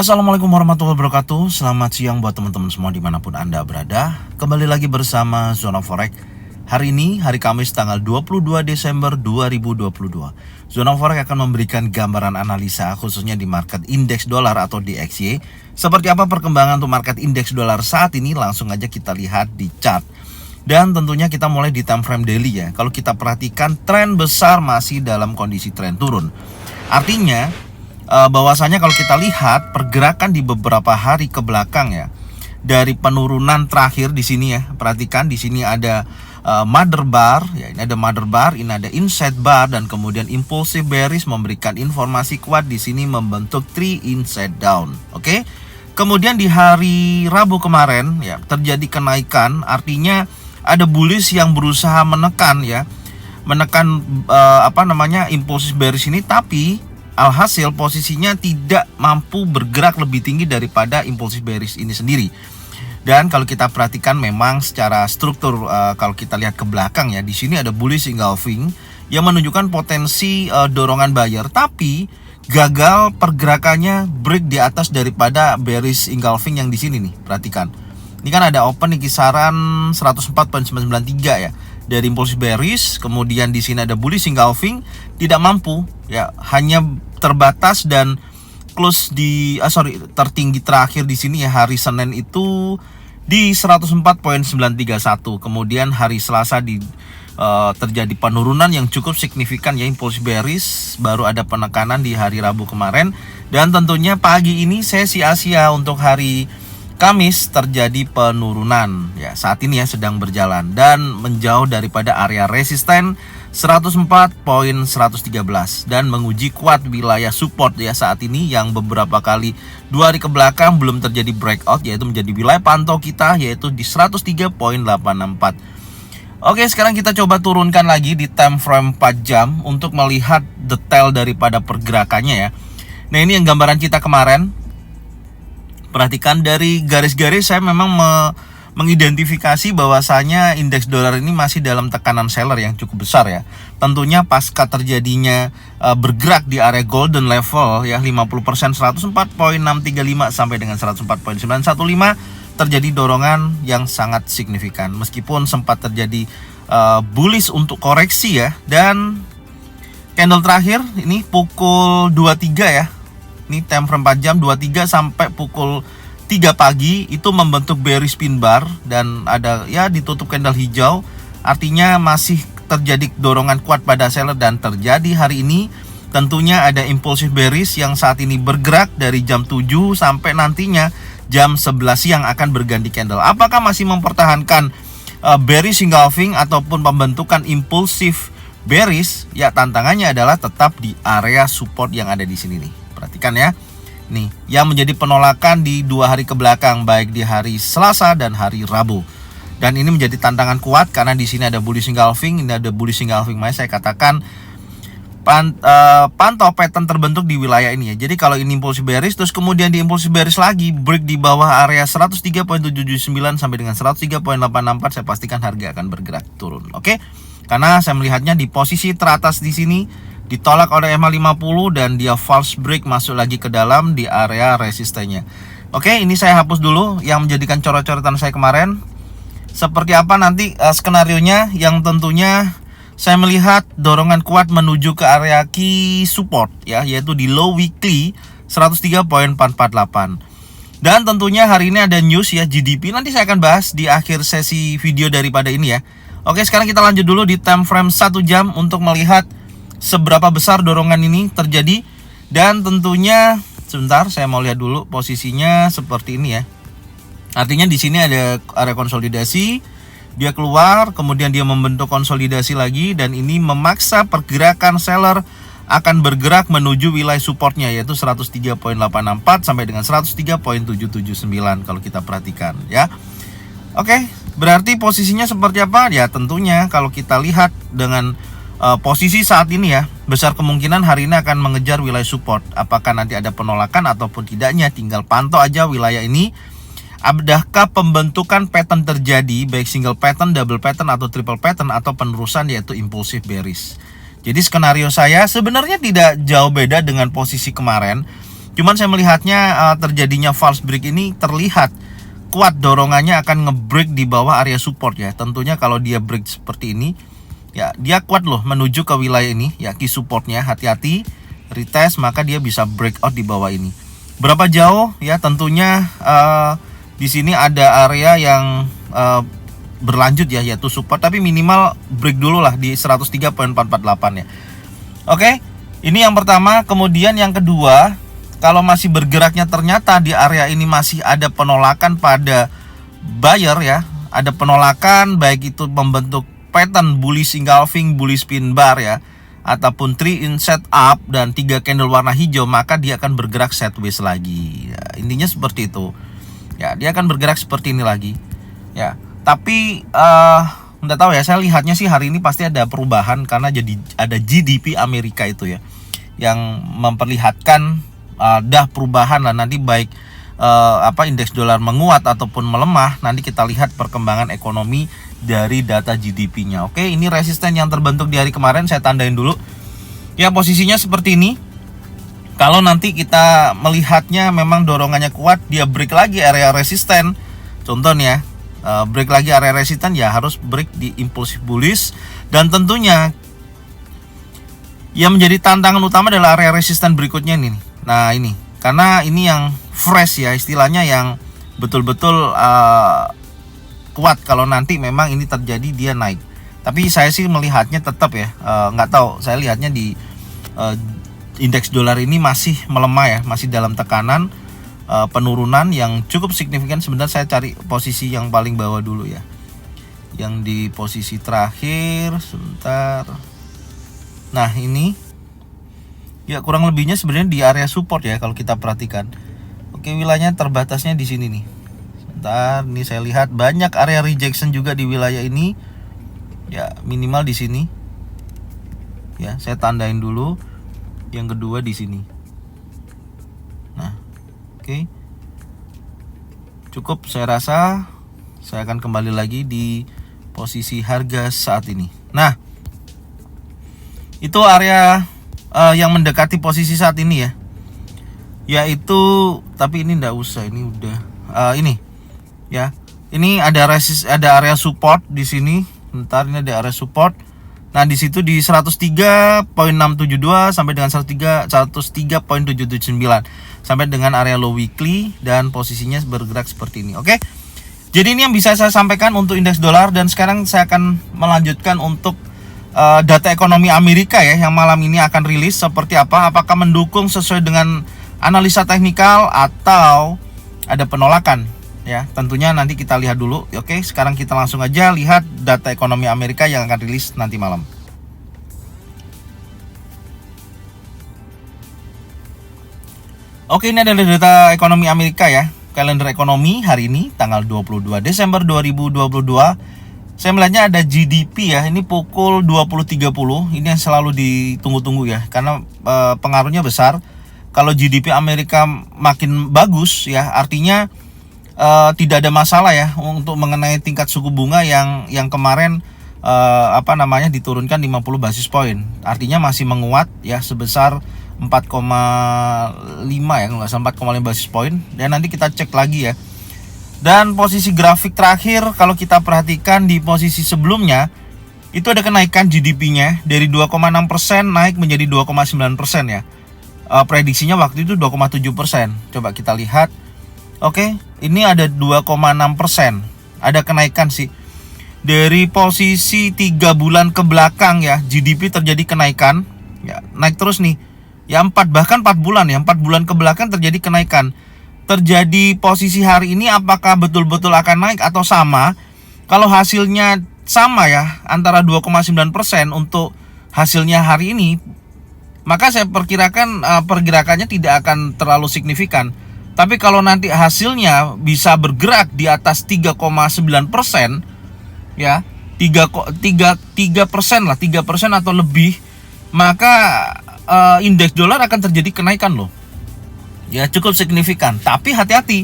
Assalamualaikum warahmatullahi wabarakatuh. Selamat siang buat teman-teman semua dimanapun Anda berada. Kembali lagi bersama Zona Forex. Hari ini hari Kamis tanggal 22 Desember 2022. Zona Forex akan memberikan gambaran analisa khususnya di market indeks dolar atau DXY. Seperti apa perkembangan untuk market indeks dolar saat ini, langsung aja kita lihat di chart. Dan tentunya kita mulai di time frame daily ya. Kalau kita perhatikan, tren besar masih dalam kondisi tren turun. Artinya bahwasanya kalau kita lihat pergerakan di beberapa hari ke belakang ya, dari penurunan terakhir di sini ya, perhatikan di sini ada mother bar ya, ini ada mother bar, ini ada inside bar, dan kemudian impulsive bearish memberikan informasi kuat di sini membentuk 3 inside down. Oke. Kemudian di hari Rabu kemarin ya terjadi kenaikan, artinya ada bullish yang berusaha menekan impulsive bearish ini, tapi alhasil posisinya tidak mampu bergerak lebih tinggi daripada impulsive bearish ini sendiri. Dan kalau kita perhatikan memang secara struktur, kalau kita lihat ke belakang ya, di sini ada bullish engulfing yang menunjukkan potensi dorongan buyer, tapi gagal pergerakannya break di atas daripada bearish engulfing yang di sini nih. Perhatikan. Ini kan ada open di kisaran 104.993 ya. Dari impulsive bearish, kemudian di sini ada bullish engulfing, tidak mampu ya, hanya terbatas dan close tertinggi terakhir di sini ya hari Senin itu di 104.931. Kemudian hari Selasa terjadi penurunan yang cukup signifikan ya, impulsive bearish, baru ada penekanan di hari Rabu kemarin. Dan tentunya pagi ini sesi Asia untuk hari Kamis terjadi penurunan ya, saat ini ya sedang berjalan dan menjauh daripada area resisten 104.113 dan menguji kuat wilayah support ya saat ini, yang beberapa kali 2 hari ke belakang belum terjadi breakout, yaitu menjadi wilayah pantau kita yaitu di 103.864. Oke, sekarang kita coba turunkan lagi di time frame 4 jam untuk melihat detail daripada pergerakannya ya. Nah, ini yang gambaran kita kemarin. Perhatikan dari garis-garis saya memang mengidentifikasi bahwasanya indeks dolar ini masih dalam tekanan seller yang cukup besar ya. Tentunya pasca terjadinya bergerak di area golden level ya 50%, 104.635 sampai dengan 104.915, terjadi dorongan yang sangat signifikan. Meskipun sempat terjadi bullish untuk koreksi ya, dan candle terakhir ini pukul 23 ya. Ini time frame 4 jam 23 sampai pukul 3 pagi itu membentuk bearish pin bar dan ada ya ditutup candle hijau, artinya masih terjadi dorongan kuat pada seller. Dan terjadi hari ini tentunya ada impulsive bearish yang saat ini bergerak dari jam 7 sampai nantinya jam 11 siang akan berganti candle. Apakah masih mempertahankan bearish engulfing ataupun pembentukan impulsive bearish? Ya, tantangannya adalah tetap di area support yang ada di sini nih. Perhatikan ya. Nih, yang menjadi penolakan di 2 hari ke belakang, baik di hari Selasa dan hari Rabu. Dan ini menjadi tantangan kuat karena di sini ada bullish engulfing, ini ada bullish engulfing. Makanya saya katakan pantau pattern terbentuk di wilayah ini ya. Jadi kalau ini impulsive bearish, terus kemudian di impulsive bearish lagi break di bawah area 103.779 sampai dengan 103.864, saya pastikan harga akan bergerak turun. Oke? Karena saya melihatnya di posisi teratas di sini ditolak oleh MA50 dan dia false break masuk lagi ke dalam di area resistennya. Oke, ini saya hapus dulu yang menjadikan coret-coretan saya kemarin. Seperti apa nanti skenarionya, yang tentunya saya melihat dorongan kuat menuju ke area key support ya, yaitu di low weekly 103.448. Dan tentunya hari ini ada news ya, GDP, nanti saya akan bahas di akhir sesi video daripada ini ya. Oke, sekarang kita lanjut dulu di time frame 1 jam untuk melihat seberapa besar dorongan ini terjadi. Dan tentunya sebentar saya mau lihat dulu posisinya seperti ini ya. Artinya di sini ada area konsolidasi, dia keluar, kemudian dia membentuk konsolidasi lagi, dan ini memaksa pergerakan seller akan bergerak menuju wilayah supportnya yaitu 103.864 sampai dengan 103.779 kalau kita perhatikan ya. Oke, berarti posisinya seperti apa? Ya tentunya kalau kita lihat dengan posisi saat ini ya, besar kemungkinan hari ini akan mengejar wilayah support. Apakah nanti ada penolakan ataupun tidaknya, tinggal pantau aja wilayah ini. Adakah pembentukan pattern terjadi, baik single pattern, double pattern, atau triple pattern, atau penerusan yaitu impulsive bearish. Jadi skenario saya sebenarnya tidak jauh beda dengan posisi kemarin. Cuman saya melihatnya terjadinya false break ini terlihat kuat dorongannya akan nge-break di bawah area support ya. Tentunya kalau dia break seperti ini ya, dia kuat loh menuju ke wilayah ini ya, key supportnya. Hati-hati retest, maka dia bisa breakout di bawah ini. Berapa jauh ya, tentunya di sini ada area yang berlanjut ya, yaitu support, tapi minimal break dulu lah di 103.448 ya. Oke, ini yang pertama. Kemudian yang kedua, kalau masih bergeraknya ternyata di area ini masih ada penolakan pada buyer ya, ada penolakan baik itu membentuk pattern bullish engulfing, bullish pin bar ya, ataupun 3 in setup dan 3 candle warna hijau, maka dia akan bergerak sideways lagi ya, intinya seperti itu ya, dia akan bergerak seperti ini lagi ya. Tapi nggak tahu ya, saya lihatnya sih hari ini pasti ada perubahan karena jadi ada GDP Amerika itu ya, yang memperlihatkan dah perubahan lah nanti, baik indeks dolar menguat ataupun melemah. Nanti kita lihat perkembangan ekonomi dari data GDP-nya. Oke, ini resisten yang terbentuk di hari kemarin saya tandain dulu. Ya, posisinya seperti ini. Kalau nanti kita melihatnya memang dorongannya kuat, dia break lagi area resisten. Contohnya break lagi area resisten ya, harus break di impulsif bullish. Dan tentunya yang menjadi tantangan utama adalah area resisten berikutnya ini. Nah ini, karena ini yang fresh ya, istilahnya yang betul-betul kuat kalau nanti memang ini terjadi dia naik. Tapi saya sih melihatnya tetap ya, nggak tahu, saya lihatnya di indeks dolar ini masih melemah ya, masih dalam tekanan penurunan yang cukup signifikan. Sebenarnya saya cari posisi yang paling bawah dulu ya, yang di posisi terakhir sebentar. Nah ini ya, kurang lebihnya sebenarnya di area support ya kalau kita perhatikan. Oke, wilayahnya terbatasnya di sini nih. Sebentar, ini saya lihat banyak area rejection juga di wilayah ini ya, minimal di sini ya, saya tandain dulu. Yang kedua di sini. Nah, oke, cukup, saya rasa saya akan kembali lagi di posisi harga saat ini. Nah, itu area yang mendekati posisi saat ini ya, yaitu, tapi ini ndak usah, ini udah ini ya, ini ada area support di sini. Bentar, ini ada area support. Nah di situ di 103.672 sampai dengan 103.779 sampai dengan area low weekly, dan posisinya bergerak seperti ini. Oke, jadi ini yang bisa saya sampaikan untuk indeks dolar. Dan sekarang saya akan melanjutkan untuk data ekonomi Amerika ya, yang malam ini akan rilis seperti apa. Apakah mendukung sesuai dengan analisa teknikal atau ada penolakan ya, tentunya nanti kita lihat dulu. Oke, sekarang kita langsung aja lihat data ekonomi Amerika yang akan rilis nanti malam. Oke, ini adalah data ekonomi Amerika ya, kalender ekonomi hari ini tanggal 22 Desember 2022. Saya melihatnya ada GDP ya, ini pukul 20.30. Ini yang selalu ditunggu-tunggu ya, karena pengaruhnya besar. Kalau GDP Amerika makin bagus ya, artinya tidak ada masalah ya untuk mengenai tingkat suku bunga yang kemarin diturunkan 50 basis poin. Artinya masih menguat ya, sebesar 4,5 ya, nggak salah 4,5 basis poin. Dan nanti kita cek lagi ya. Dan posisi grafik terakhir kalau kita perhatikan di posisi sebelumnya itu ada kenaikan GDP-nya dari 2,6% naik menjadi 2,9% ya. Prediksinya waktu itu 2,7%. Coba kita lihat. Oke, ini ada 2,6%. Ada kenaikan sih. Dari posisi 3 bulan ke belakang ya, GDP terjadi kenaikan. Ya, naik terus nih. Ya bahkan 4 bulan ya, 4 bulan ke belakang terjadi kenaikan. Terjadi posisi hari ini apakah betul-betul akan naik atau sama? Kalau hasilnya sama ya, antara 2,9% untuk hasilnya hari ini, maka saya perkirakan pergerakannya tidak akan terlalu signifikan. Tapi kalau nanti hasilnya bisa bergerak di atas 3,9% ya, 3% lah, 3% atau lebih, maka indeks dolar akan terjadi kenaikan loh. Ya cukup signifikan. Tapi hati-hati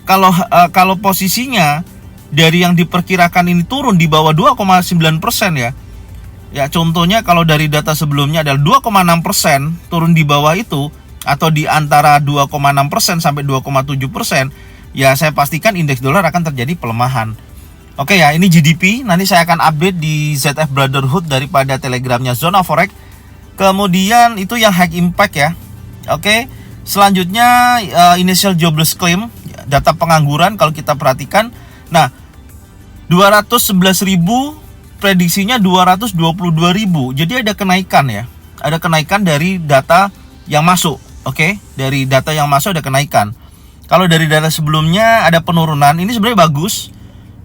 kalau posisinya dari yang diperkirakan ini turun di bawah 2,9% ya. Ya contohnya kalau dari data sebelumnya adalah 2,6%, turun di bawah itu atau di antara 2,6% sampai 2,7%, ya saya pastikan indeks dolar akan terjadi pelemahan. Oke ya, ini GDP. Nanti saya akan update di ZF Brotherhood daripada telegramnya Zona Forex. Kemudian itu yang high impact ya. Oke, selanjutnya initial jobless claim, data pengangguran kalau kita perhatikan. Nah, 211.000, prediksinya 222.000. Jadi ada kenaikan ya. Ada kenaikan dari data yang masuk. Oke, dari data yang masuk ada kenaikan. Kalau dari data sebelumnya ada penurunan. Ini sebenarnya bagus.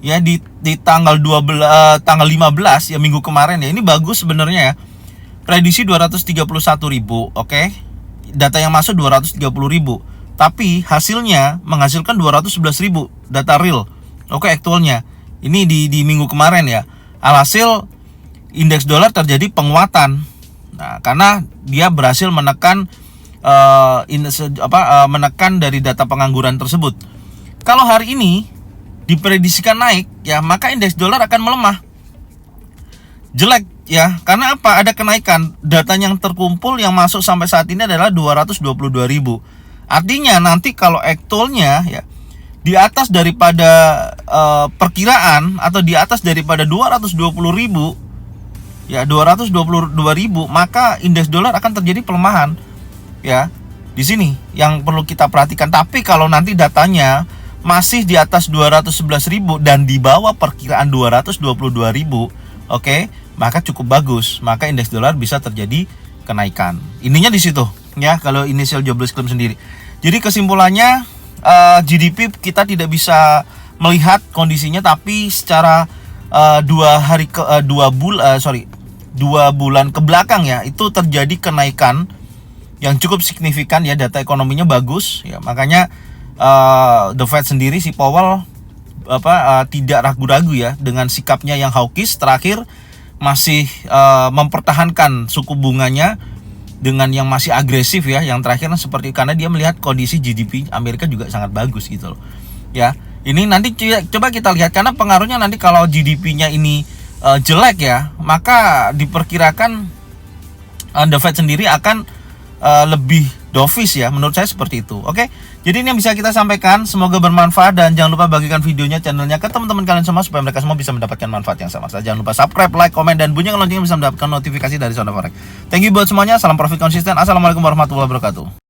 Ya di tanggal 15 ya, minggu kemarin ya. Ini bagus sebenarnya ya. Prediksi 231.000, oke. Data yang masuk 230.000. Tapi hasilnya menghasilkan 211.000 data real. Oke, aktualnya. Ini di minggu kemarin ya. Alhasil indeks dolar terjadi penguatan. Nah, karena dia berhasil menekan menekan dari data pengangguran tersebut. Kalau hari ini diprediksikan naik ya, maka indeks dolar akan melemah. Jelek ya, karena apa? Ada kenaikan. Data yang terkumpul yang masuk sampai saat ini adalah 222.000. Artinya nanti kalau aktualnya ya di atas daripada perkiraan atau di atas daripada 220.000 ya, 222.000, maka indeks dolar akan terjadi pelemahan ya. Di sini yang perlu kita perhatikan. Tapi kalau nanti datanya masih di atas 211.000 dan di bawah perkiraan 222.000, oke, maka cukup bagus. Maka indeks dolar bisa terjadi kenaikan. Ininya di situ ya, kalau initial jobless claim sendiri. Jadi kesimpulannya GDP kita tidak bisa melihat kondisinya, tapi secara 2 bulan ke belakang ya, itu terjadi kenaikan yang cukup signifikan ya. Data ekonominya bagus ya, makanya The Fed sendiri, si Powell tidak ragu-ragu ya dengan sikapnya yang hawkish. Terakhir masih mempertahankan suku bunganya dengan yang masih agresif ya. Yang terakhir seperti karena dia melihat kondisi GDP Amerika juga sangat bagus gitu loh. Ya, ini nanti coba kita lihat, karena pengaruhnya nanti kalau GDP-nya ini jelek ya, maka diperkirakan The Fed sendiri akan lebih dovish ya, menurut saya seperti itu. Oke, jadi ini yang bisa kita sampaikan. Semoga bermanfaat dan jangan lupa bagikan videonya, channelnya ke teman-teman kalian semua supaya mereka semua bisa mendapatkan manfaat yang sama. Jangan lupa subscribe, like, komen, dan bunyikan loncengnya bisa mendapatkan notifikasi dari Zona Forex. Thank you buat semuanya. Salam profit konsisten. Assalamualaikum warahmatullahi wabarakatuh.